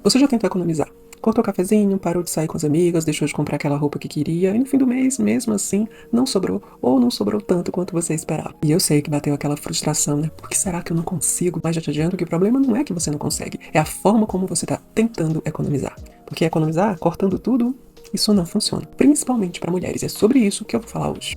Você já tentou economizar? Cortou o cafezinho, parou de sair com as amigas, deixou de comprar aquela roupa que queria e no fim do mês, mesmo assim, não sobrou ou não sobrou tanto quanto você esperava. E eu sei que bateu aquela frustração, né? Por que será que eu não consigo? Mas já te adianto que o problema não é que você não consegue, é a forma como você tá tentando economizar. Porque economizar, cortando tudo, isso não funciona. Principalmente para mulheres. É sobre isso que eu vou falar hoje.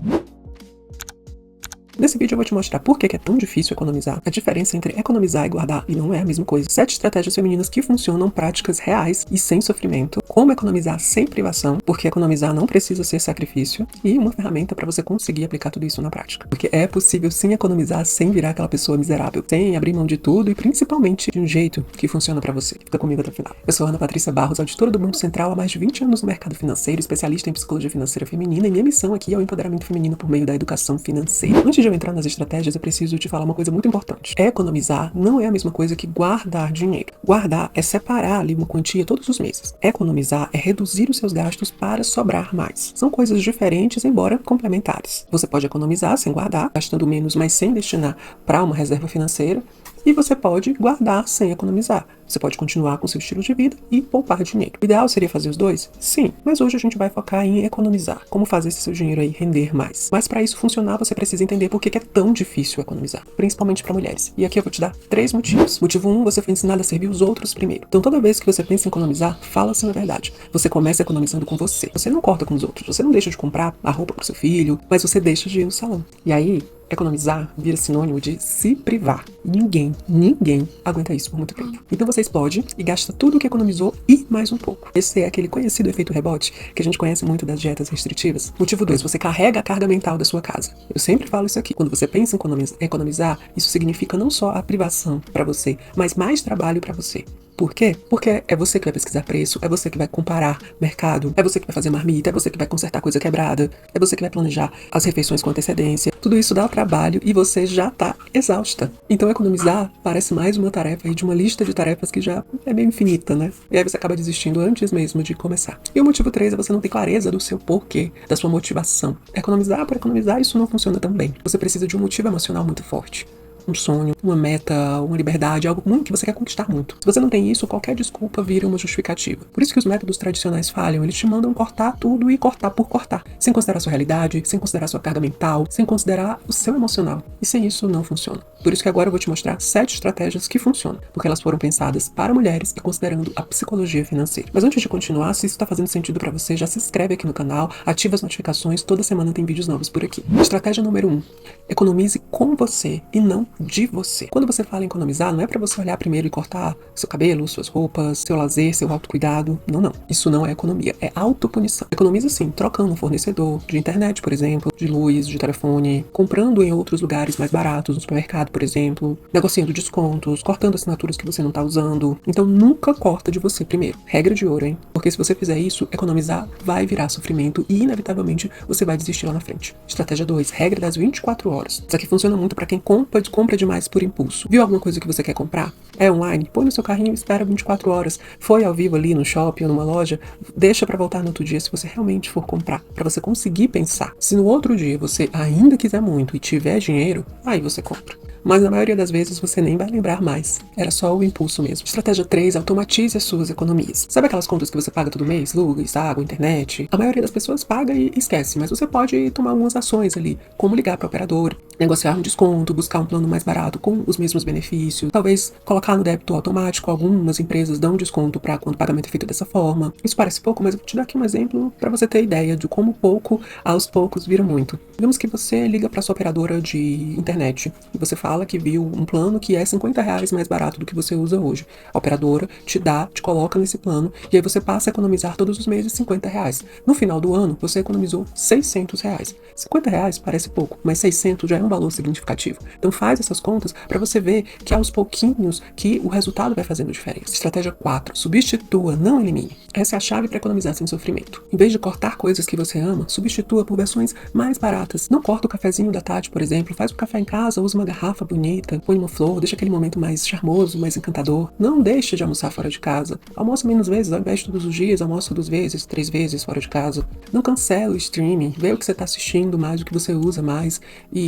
Nesse vídeo eu vou te mostrar por que é tão difícil economizar, a diferença entre economizar e guardar, e não é a mesma coisa, 7 estratégias femininas que funcionam, práticas reais e sem sofrimento, como economizar sem privação, porque economizar não precisa ser sacrifício, e uma ferramenta para você conseguir aplicar tudo isso na prática. Porque é possível sim economizar sem virar aquela pessoa miserável, sem abrir mão de tudo e principalmente de um jeito que funciona para você. Fica comigo até o final. Eu sou Ana Patrícia Barros, auditora do Banco Central há mais de 20 anos no mercado financeiro, especialista em psicologia financeira feminina, e minha missão aqui é o empoderamento feminino por meio da educação financeira. Antes de eu entrar nas estratégias, eu preciso te falar uma coisa muito importante. Economizar não é a mesma coisa que guardar dinheiro. Guardar é separar ali uma quantia todos os meses. Economizar é reduzir os seus gastos para sobrar mais. São coisas diferentes, embora complementares. Você pode economizar sem guardar, gastando menos, mas sem destinar para uma reserva financeira. E você pode guardar sem economizar. Você pode continuar com seu estilo de vida e poupar dinheiro. O ideal seria fazer os dois? Sim, mas hoje a gente vai focar em economizar. Como fazer esse seu dinheiro aí render mais. Mas para isso funcionar, você precisa entender por que é tão difícil economizar. Principalmente para mulheres. E aqui eu vou te dar 3 motivos. Motivo 1, você foi ensinado a servir os outros primeiro. Então toda vez que você pensa em economizar, fala-se na verdade. Você começa economizando com você. Você não corta com os outros. Você não deixa de comprar a roupa pro seu filho, mas você deixa de ir no salão. E aí, economizar vira sinônimo de se privar. Ninguém aguenta isso por muito tempo. Então você explode e gasta tudo o que economizou e mais um pouco. Esse é aquele conhecido efeito rebote que a gente conhece muito das dietas restritivas. Motivo 2, você carrega a carga mental da sua casa. Eu sempre falo isso aqui. Quando você pensa em economizar, isso significa não só a privação para você, mas mais trabalho para você. Por quê? Porque é você que vai pesquisar preço, é você que vai comparar mercado, é você que vai fazer marmita, é você que vai consertar coisa quebrada, é você que vai planejar as refeições com antecedência. Tudo isso dá trabalho e você já tá exausta. Então economizar parece mais uma tarefa aí de uma lista de tarefas que já é meio infinita, né? E aí você acaba desistindo antes mesmo de começar. E o motivo 3 é você não ter clareza do seu porquê, da sua motivação. Economizar por economizar, isso não funciona tão bem. Você precisa de um motivo emocional muito forte. Um sonho, uma meta, uma liberdade, algo muito que você quer conquistar muito. Se você não tem isso, qualquer desculpa vira uma justificativa. Por isso que os métodos tradicionais falham, eles te mandam cortar tudo e cortar por cortar, sem considerar sua realidade, sem considerar sua carga mental, sem considerar o seu emocional. E sem isso não funciona. Por isso que agora eu vou te mostrar 7 estratégias que funcionam, porque elas foram pensadas para mulheres e considerando a psicologia financeira. Mas antes de continuar, se isso está fazendo sentido para você, já se inscreve aqui no canal, ativa as notificações, toda semana tem vídeos novos por aqui. Estratégia número 1. Economize com você e não de você. Quando você fala em economizar, não é para você olhar primeiro e cortar seu cabelo, suas roupas, seu lazer, seu autocuidado. Não. Isso não é economia, é autopunição. Economiza sim, trocando um fornecedor de internet, por exemplo, de luz, de telefone, comprando em outros lugares mais baratos, no supermercado, por exemplo, negociando descontos, cortando assinaturas que você não tá usando. Então nunca corta de você primeiro. Regra de ouro, hein? Porque se você fizer isso, economizar vai virar sofrimento e inevitavelmente você vai desistir lá na frente. Estratégia 2, regra das 24 horas. Isso aqui funciona muito para quem compra demais por impulso. Viu alguma coisa que você quer comprar? É online? Põe no seu carrinho e espera 24 horas. Foi ao vivo ali no shopping ou numa loja? Deixa pra voltar no outro dia se você realmente for comprar, pra você conseguir pensar. Se no outro dia você ainda quiser muito e tiver dinheiro, aí você compra. Mas na maioria das vezes você nem vai lembrar mais. Era só o impulso mesmo. Estratégia 3, automatize as suas economias. Sabe aquelas contas que você paga todo mês? Luz, água, internet? A maioria das pessoas paga e esquece, mas você pode tomar algumas ações ali, como ligar para o operador, negociar um desconto, buscar um plano mais barato com os mesmos benefícios, talvez colocar no débito automático. Algumas empresas dão desconto para quando o pagamento é feito dessa forma. Isso parece pouco, mas eu vou te dar aqui um exemplo para você ter ideia de como pouco, aos poucos, vira muito. Digamos que você liga para sua operadora de internet e você fala que viu um plano que é R$50 mais barato do que você usa hoje. A operadora te coloca nesse plano e aí você passa a economizar todos os meses R$50. No final do ano, você economizou R$600. R$50 parece pouco, mas 600 já é um valor significativo. Então faz essas contas para você ver que aos pouquinhos que o resultado vai fazendo diferença. Estratégia 4. Substitua, não elimine. Essa é a chave para economizar sem sofrimento. Em vez de cortar coisas que você ama, substitua por versões mais baratas. Não corta o cafezinho da tarde, por exemplo, faz um café em casa, usa uma garrafa garrafa bonita, põe uma flor, deixa aquele momento mais charmoso, mais encantador. Não deixe de almoçar fora de casa. Almoça menos vezes, ao invés de todos os dias, almoça 2 vezes, 3 vezes fora de casa. Não cancela o streaming, vê o que você está assistindo mais, o que você usa mais,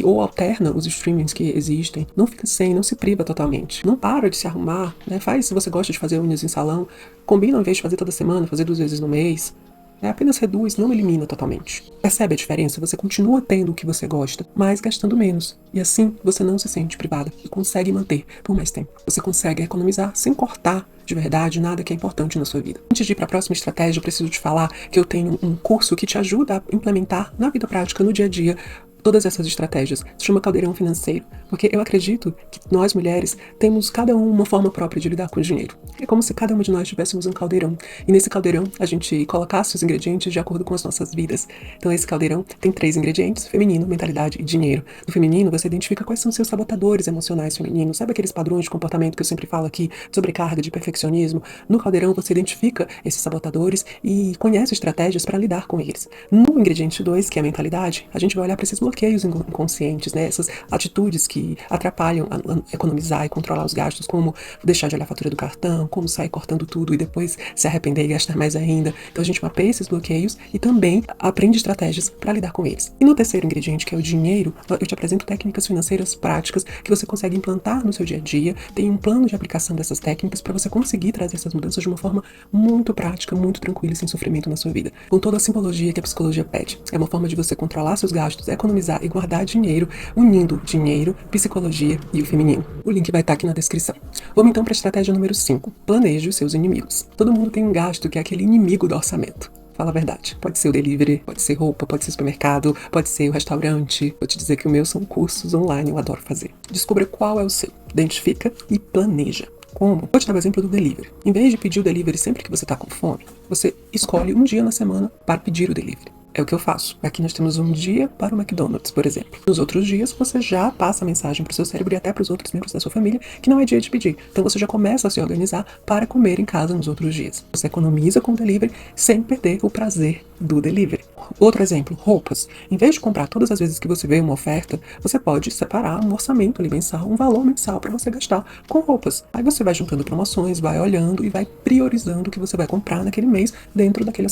ou alterna os streamings que existem. Não fica sem, não se priva totalmente. Não para de se arrumar, né? Faz, se você gosta de fazer unhas em salão, combina ao invés de fazer toda semana, fazer 2 vezes no mês. Apenas reduz, não elimina totalmente. Percebe a diferença? Você continua tendo o que você gosta, mas gastando menos. E assim, você não se sente privada e consegue manter por mais tempo. Você consegue economizar sem cortar de verdade nada que é importante na sua vida. Antes de ir para a próxima estratégia, eu preciso te falar que eu tenho um curso que te ajuda a implementar na vida prática, no dia a dia, todas essas estratégias. Se chama Caldeirão Financeiro, porque eu acredito que nós mulheres temos cada uma forma própria de lidar com o dinheiro. É como se cada uma de nós tivéssemos um caldeirão, e nesse caldeirão a gente colocasse os ingredientes de acordo com as nossas vidas. Então esse caldeirão tem 3 ingredientes: feminino, mentalidade e dinheiro. No feminino você identifica quais são seus sabotadores emocionais femininos, sabe aqueles padrões de comportamento que eu sempre falo aqui, sobrecarga, de perfeccionismo? No caldeirão você identifica esses sabotadores e conhece estratégias para lidar com eles. No ingrediente 2, que é a mentalidade, a gente vai olhar para esses bloqueios inconscientes, né? Essas atitudes que atrapalham a economizar e controlar os gastos, como deixar de olhar a fatura do cartão, como sair cortando tudo e depois se arrepender e gastar mais ainda. Então a gente mapeia esses bloqueios e também aprende estratégias para lidar com eles. E no terceiro ingrediente, que é o dinheiro, eu te apresento técnicas financeiras práticas que você consegue implantar no seu dia a dia. Tem um plano de aplicação dessas técnicas para você conseguir trazer essas mudanças de uma forma muito prática, muito tranquila e sem sofrimento na sua vida. Com toda a simbologia que a psicologia pede. É uma forma de você controlar seus gastos, economizar e guardar dinheiro, unindo dinheiro, psicologia e o feminino. O link vai estar aqui na descrição. Vamos então para a estratégia número 5. Planeje os seus inimigos. Todo mundo tem um gasto que é aquele inimigo do orçamento. Fala a verdade. Pode ser o delivery, pode ser roupa, pode ser supermercado, pode ser o restaurante. Vou te dizer que o meu são cursos online, eu adoro fazer. Descubra qual é o seu. Identifica e planeja. Como? Vou te dar o exemplo do delivery. Em vez de pedir o delivery sempre que você está com fome, você escolhe um dia na semana para pedir o delivery. É o que eu faço. Aqui nós temos um dia para o McDonald's, por exemplo. Nos outros dias, você já passa a mensagem para o seu cérebro e até para os outros membros da sua família que não é dia de pedir. Então você já começa a se organizar para comer em casa nos outros dias. Você economiza com o delivery sem perder o prazer do delivery. Outro exemplo, roupas. Em vez de comprar todas as vezes que você vê uma oferta, você pode separar um orçamento ali mensal, um valor mensal para você gastar com roupas. Aí você vai juntando promoções, vai olhando e vai priorizando o que você vai comprar naquele mês dentro daquele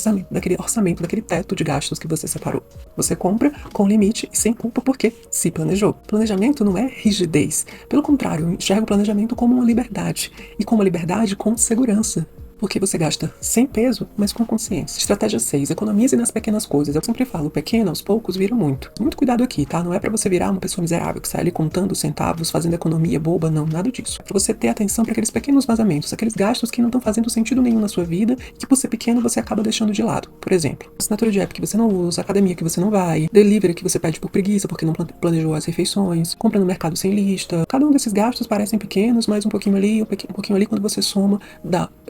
orçamento, daquele teto de gastos que você separou. Você compra com limite e sem culpa porque se planejou. Planejamento não é rigidez. Pelo contrário, eu enxergo o planejamento como uma liberdade. E como uma liberdade com segurança. Porque você gasta sem peso, mas com consciência. Estratégia 6. Economize nas pequenas coisas. Eu sempre falo, pequeno aos poucos vira muito. Muito cuidado aqui, tá? Não é pra você virar uma pessoa miserável que sai ali contando centavos, fazendo economia boba, não, nada disso. É pra você ter atenção para aqueles pequenos vazamentos, aqueles gastos que não estão fazendo sentido nenhum na sua vida e que por ser pequeno você acaba deixando de lado. Por exemplo, assinatura de app que você não usa, academia que você não vai, delivery que você pede por preguiça porque não planejou as refeições, compra no mercado sem lista. Cada um desses gastos parecem pequenos, mas um pouquinho ali, um pouquinho ali, quando você soma,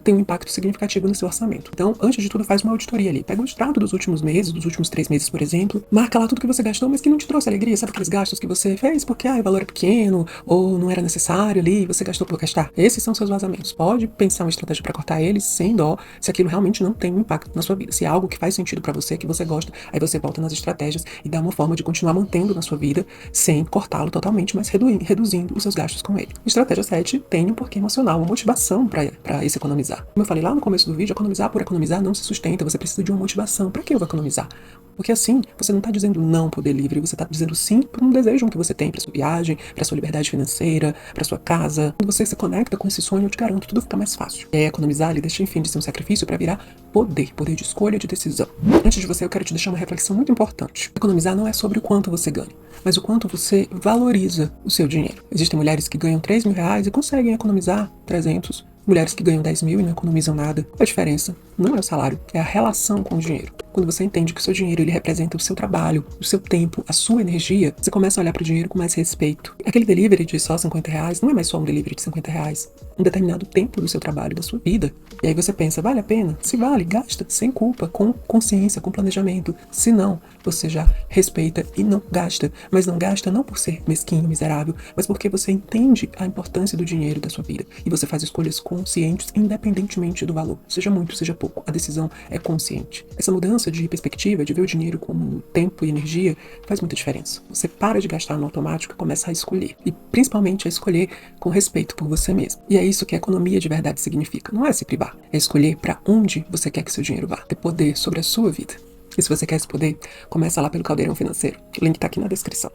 tem um impacto significativo no seu orçamento. Então, antes de tudo, faz uma auditoria ali. Pega o extrato dos últimos meses, dos últimos 3 meses, por exemplo. Marca lá tudo que você gastou, mas que não te trouxe alegria. Sabe aqueles gastos que você fez porque o valor é pequeno ou não era necessário ali e você gastou por gastar? Esses são seus vazamentos. Pode pensar uma estratégia para cortar eles sem dó, se aquilo realmente não tem um impacto na sua vida. Se é algo que faz sentido para você, que você gosta, aí você volta nas estratégias e dá uma forma de continuar mantendo na sua vida sem cortá-lo totalmente, mas reduzindo os seus gastos com ele. Estratégia 7 tem um porquê emocional, uma motivação para esse economizar. Como eu falei lá no começo do vídeo, economizar por economizar não se sustenta, você precisa de uma motivação. Para que eu vou economizar? Porque assim, você não está dizendo não pro delivery, você está dizendo sim por um desejo que você tem para sua viagem, para sua liberdade financeira, para sua casa. Quando você se conecta com esse sonho, eu te garanto, tudo fica mais fácil. Economizar, ele deixa enfim de ser um sacrifício para virar poder de escolha, de decisão. Antes de você, eu quero te deixar uma reflexão muito importante. Economizar não é sobre o quanto você ganha, mas o quanto você valoriza o seu dinheiro. Existem mulheres que ganham 3 mil reais e conseguem economizar 300. Mulheres que ganham 10 mil e não economizam nada. A diferença não é o salário, é a relação com o dinheiro. Quando você entende que o seu dinheiro ele representa o seu trabalho, o seu tempo, a sua energia, você começa a olhar para o dinheiro com mais respeito. Aquele delivery de só 50 reais não é mais só um delivery de 50 reais. Um determinado tempo do seu trabalho, da sua vida. E aí você pensa, vale a pena? Se vale, gasta, sem culpa, com consciência, com planejamento. Se não, você já respeita e não gasta. Mas não gasta não por ser mesquinho, miserável, mas porque você entende a importância do dinheiro da sua vida. E você faz escolhas conscientes, independentemente do valor. Seja muito, seja pouco. A decisão é consciente. Essa mudança mudança de perspectiva, de ver o dinheiro como tempo e energia, faz muita diferença. Você para de gastar no automático e começa a escolher. E principalmente a escolher com respeito por você mesmo. E é isso que a economia de verdade significa. Não é se privar, é escolher para onde você quer que seu dinheiro vá. Ter poder sobre a sua vida. E se você quer esse poder, começa lá pelo Caldeirão Financeiro. O link tá aqui na descrição.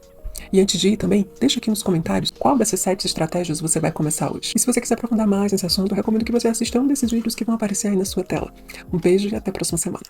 E antes de ir também, deixa aqui nos comentários qual dessas 7 estratégias você vai começar hoje. E se você quiser aprofundar mais nesse assunto, eu recomendo que você assista um desses vídeos que vão aparecer aí na sua tela. Um beijo e até a próxima semana.